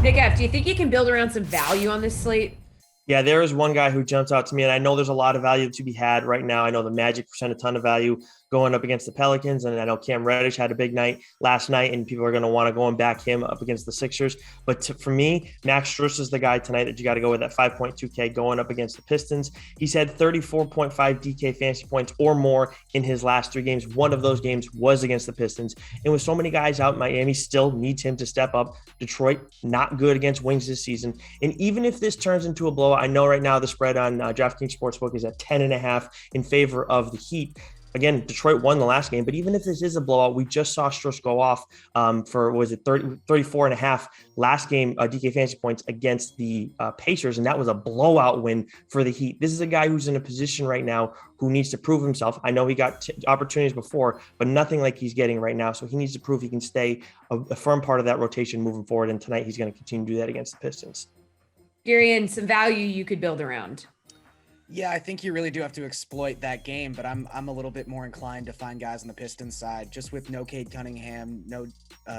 Nick F., do you think you can build around some value on this slate? Yeah, there is one guy who jumps out to me, and I know there's a lot of value to be had right now. I know the Magic percent a ton of value going up against the Pelicans, and I know Cam Reddish had a big night last night, and people are going to want to go and back him up against the Sixers. But for me, Max Strus is the guy tonight that you got to go with at 5.2K going up against the Pistons. He's had 34.5 DK fantasy points or more in his last 3 games. One of those games was against the Pistons. And with so many guys out, Miami still needs him to step up. Detroit, not good against wings this season. And even if this turns into a blowout, I know right now the spread on DraftKings Sportsbook is at 10.5 in favor of the Heat. Again, Detroit won the last game, but even if this is a blowout, we just saw Strus go off for, 34.5 last game DK fantasy points against the Pacers, and that was a blowout win for the Heat. This is a guy who's in a position right now who needs to prove himself. I know he got opportunities before, but nothing like he's getting right now, so he needs to prove he can stay a firm part of that rotation moving forward, and tonight he's going to continue to do that against the Pistons. Garion, some value you could build around. Yeah, I think you really do have to exploit that game, but I'm a little bit more inclined to find guys on the Pistons side. Just with no Cade Cunningham, no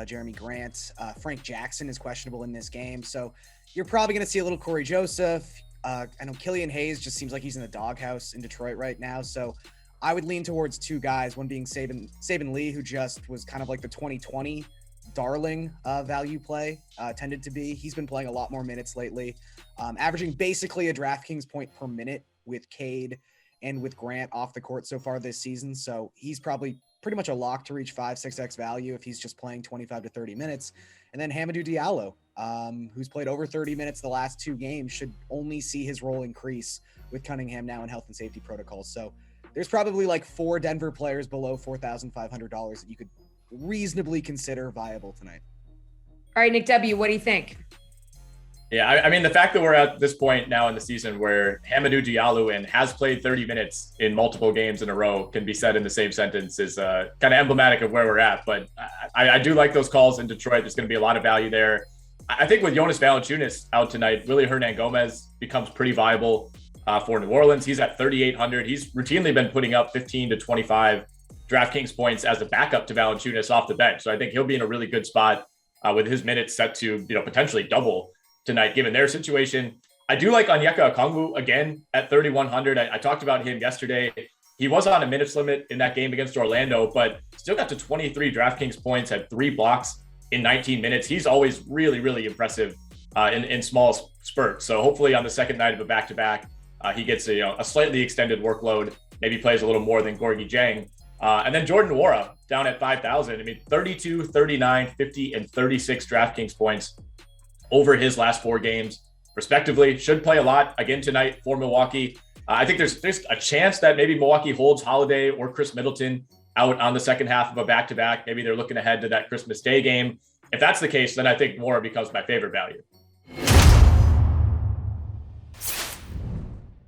Jeremy Grant, Frank Jackson is questionable in this game, so you're probably going to see a little Corey Joseph. I know Killian Hayes just seems like he's in the doghouse in Detroit right now, so I would lean towards 2 guys. One being Saban Lee, who just was kind of like the 2020 darling value play tended to be. He's been playing a lot more minutes lately, averaging basically a DraftKings point per minute with Cade and with Grant off the court so far this season. So he's probably pretty much a lock to reach 5-6x value if he's just playing 25 to 30 minutes. And then Hamidou Diallo, who's played over 30 minutes the last 2 games, should only see his role increase with Cunningham now in health and safety protocols. So there's probably like 4 Denver players below $4,500 that you could reasonably consider viable tonight. All right, Nick W., what do you think? Yeah, I mean, the fact that we're at this point now in the season where Hamidou Diallo has played 30 minutes in multiple games in a row can be said in the same sentence is kind of emblematic of where we're at. But I do like those calls in Detroit. There's going to be a lot of value there. I think with Jonas Valanciunas out tonight, Willy Hernan-Gomez becomes pretty viable for New Orleans. He's at 3,800. He's routinely been putting up 15 to 25 DraftKings points as a backup to Valanciunas off the bench. So I think he'll be in a really good spot with his minutes set to, potentially double tonight, given their situation. I do like Onyeka Okongwu again at 3,100. I talked about him yesterday. He was on a minutes limit in that game against Orlando, but still got to 23 DraftKings points, had 3 blocks in 19 minutes. He's always really, really impressive in small spurts. So hopefully on the second night of a back-to-back, he gets a slightly extended workload, maybe plays a little more than Gorgui Dieng. And then Jordan Nwora down at 5,000. I mean, 32, 39, 50, and 36 DraftKings points over his last 4 games, respectively. Should play a lot again tonight for Milwaukee. I think there's a chance that maybe Milwaukee holds Holiday or Chris Middleton out on the second half of a back-to-back. Maybe they're looking ahead to that Christmas Day game. If that's the case, then I think Nwora becomes my favorite value.